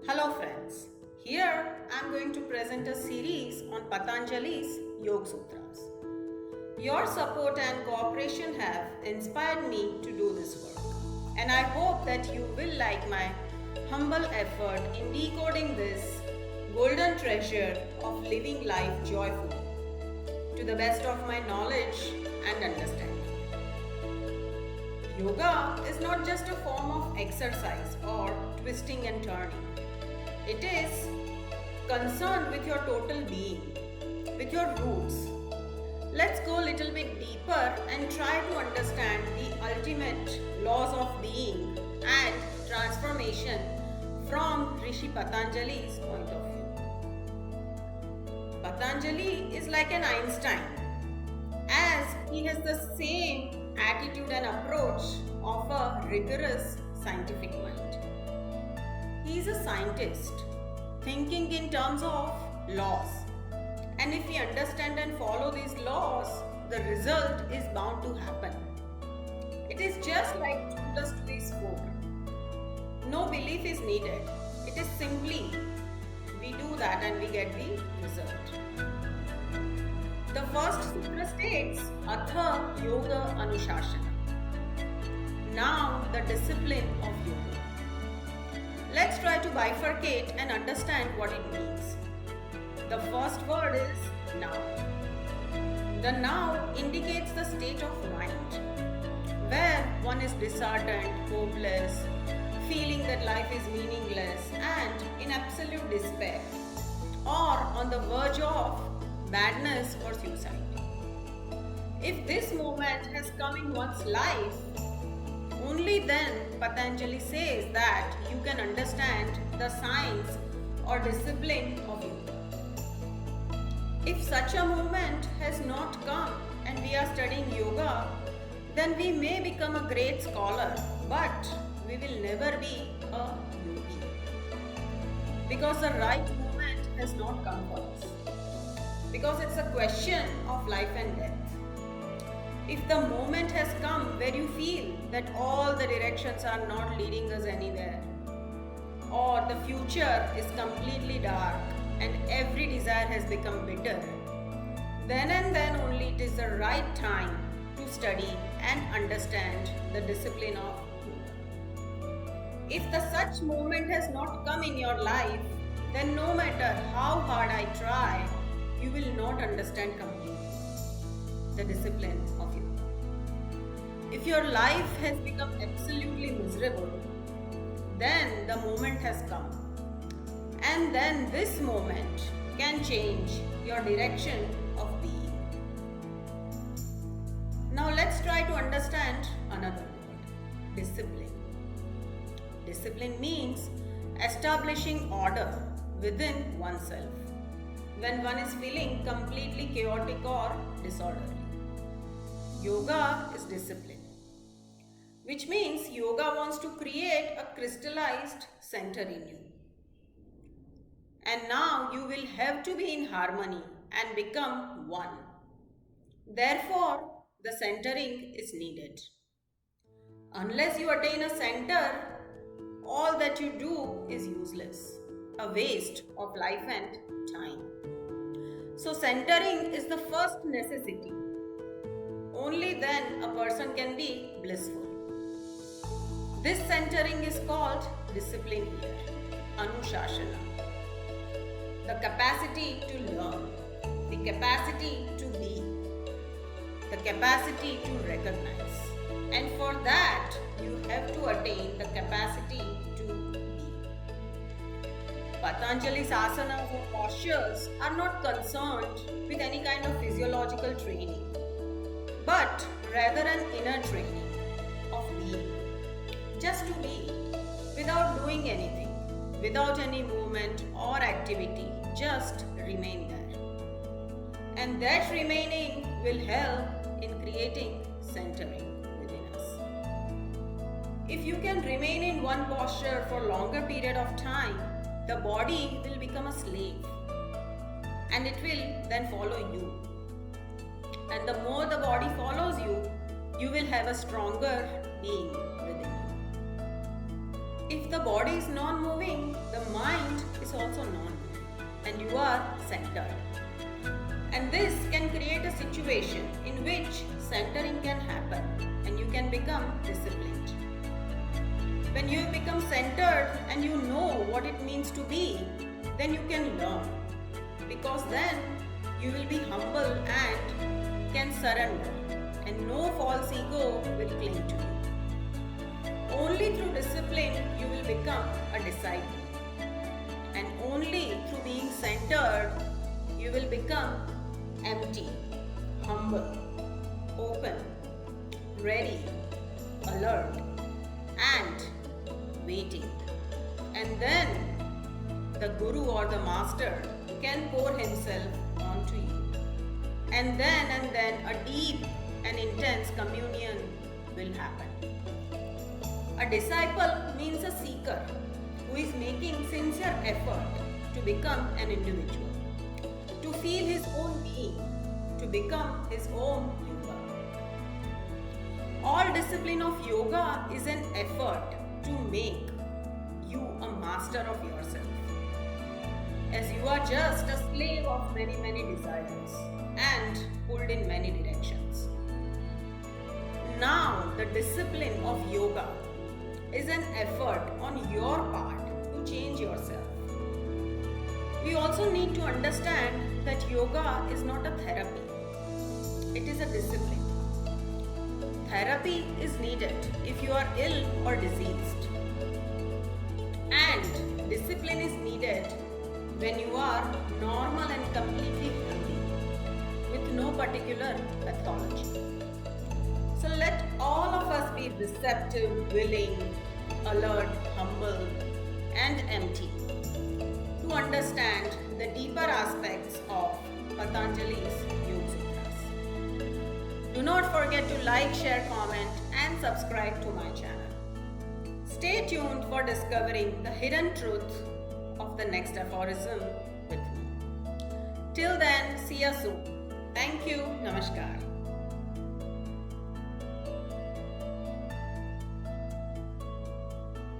Hello friends, here I am going to present a series on Patanjali's Yoga Sutras. Your support and cooperation have inspired me to do this work, and I hope that you will like my humble effort in decoding this golden treasure of living life joyfully to the best of my knowledge and understanding. Yoga is not just a form of exercise or twisting and turning. It is concerned with your total being, with your roots. Let's go a little bit deeper and try to understand the ultimate laws of being and transformation from Sri Patanjali's point of view. Patanjali is like an Einstein, as he has the same attitude and approach of a rigorous scientific mind. He is a scientist, thinking in terms of laws. And if we understand and follow these laws, the result is bound to happen. It is just like 2 plus 2 is 4. No belief is needed. It is simply we do that and we get the result. The first sutra states atha yoga Anushasan. Now the discipline of yoga. Let's try to bifurcate and understand what it means. The first word is now. The now indicates the state of mind, where one is disheartened, hopeless, feeling that life is meaningless and in absolute despair, or on the verge of madness or suicide. If this moment has come in one's life, only then Patanjali says that you can understand the science or discipline of yoga. If such a moment has not come and we are studying yoga, then we may become a great scholar, but we will never be a yogi. Because the right moment has not come for us. Because it's a question of life and death. If the moment has come where you feel that all the directions are not leading us anywhere, or the future is completely dark and every desire has become bitter, then and then only it is the right time to study and understand the discipline of yoga. If the such moment has not come in your life, then no matter how hard I try, you will not understand completely the discipline of yoga. If your life has become absolutely miserable, then the moment has come. And then this moment can change your direction of being. Now let's try to understand another word, discipline. Discipline means establishing order within oneself when one is feeling completely chaotic or disorderly. Yoga is discipline, which means yoga wants to create a crystallized center in you. And now you will have to be in harmony and become one. Therefore, the centering is needed. Unless you attain a center, all that you do is useless, a waste of life and time. So centering is the first necessity. Only then a person can be blissful. This centering is called discipline here, Anushasan. The capacity to learn, the capacity to be, the capacity to recognize. And for that, you have to attain the capacity to be. Patanjali's asanas or postures are not concerned with any kind of physiological training, but rather an inner training of being. Just to be, without doing anything, without any movement or activity, just remain there. And that remaining will help in creating centering within us. If you can remain in one posture for a longer period of time, the body will become a slave and it will then follow you. And the more the body follows you, you will have a stronger being within you. If the body is non-moving, the mind is also non-moving and you are centered. And this can create a situation in which centering can happen and you can become disciplined. When you become centered and you know what it means to be, then you can learn. Because then you will be humble and can surrender, and no false ego will cling to you. Only through discipline you will become a disciple. And only through being centered you will become empty, humble, open, ready, alert, and waiting. And then the Guru or the Master can pour himself onto you. And then a deep and intense communion will happen. A disciple means a seeker who is making sincere effort to become an individual, to feel his own being, to become his own yoga. All discipline of yoga is an effort to make you a master of yourself, as you are just a slave of many desires and pulled in many directions. Now the discipline of yoga is an effort on your part to change yourself. We also need to understand that yoga is not a therapy. It is a discipline. Therapy is needed if you are ill or diseased. And discipline is needed when you are normal and completely healthy, with no particular pathology. So let all of us be receptive, willing, alert, humble, and empty to understand the deeper aspects of Patanjali's Yoga Sutras. Do not forget to like, share, comment, and subscribe to my channel. Stay tuned for discovering the hidden truth of the next aphorism with me. Till then, see you soon. Thank you. Namaskar.